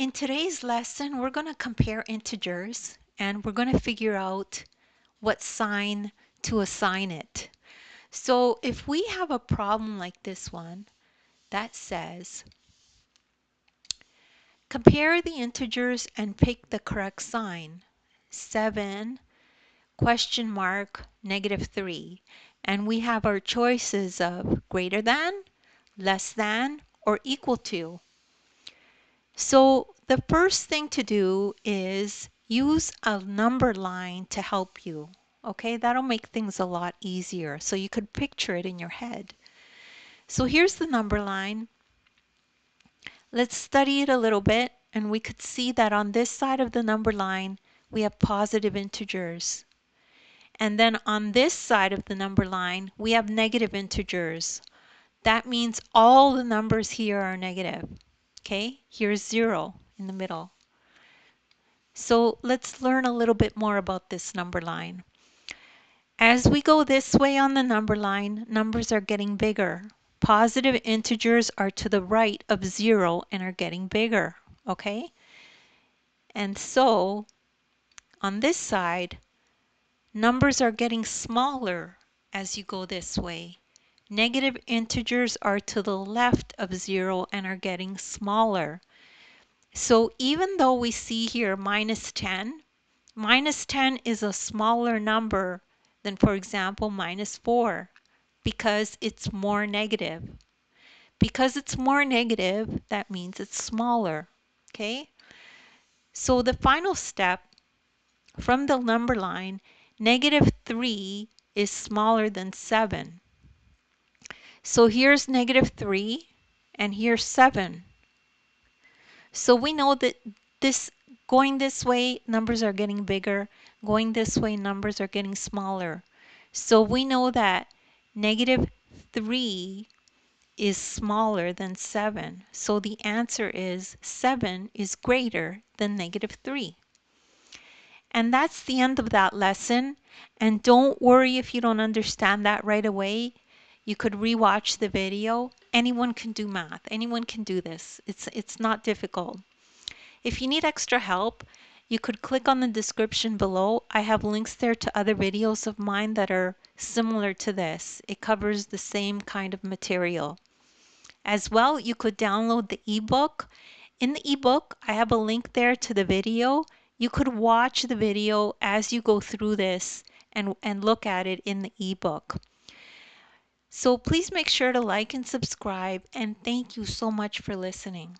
In today's lesson, we're going to compare integers and we're going to figure out what sign to assign it. So if we have a problem like this one that says, compare the integers and pick the correct sign. 7, question mark, -3. And we have our choices of greater than, less than, or equal to. So the first thing to do is use a number line to help you. Okay, that'll make things a lot easier so you could picture it in your head. So here's the number line. Let's study it a little bit and we could see that on this side of the number line we have positive integers. And then on this side of the number line we have negative integers. That means all the numbers here are negative. Okay, here's 0 in the middle. So let's learn a little bit more about this number line. As we go this way on the number line, numbers are getting bigger. Positive integers are to the right of 0 and are getting bigger, okay? And so on this side, numbers are getting smaller as you go this way. Negative integers are to the left of 0 and are getting smaller. So even though we see here -10, -10 is a smaller number than, for example, -4 because it's more negative. Because it's more negative, that means it's smaller. Okay? So the final step from the number line, -3 is smaller than 7. So here's -3 and here's 7. So we know that this going this way, numbers are getting bigger. Going this way, numbers are getting smaller. So we know that -3 is smaller than 7. So the answer is 7 is greater than -3. And that's the end of that lesson. And don't worry if you don't understand that right away. You could rewatch the video. Anyone can do math. Anyone can do this. It's not difficult. If you need extra help, you could click on the description below. I have links there to other videos of mine that are similar to this. It covers the same kind of material. As well, you could download the ebook. In the ebook, I have a link there to the video. You could watch the video as you go through this and look at it in the ebook. So please make sure to like and subscribe, and thank you so much for listening.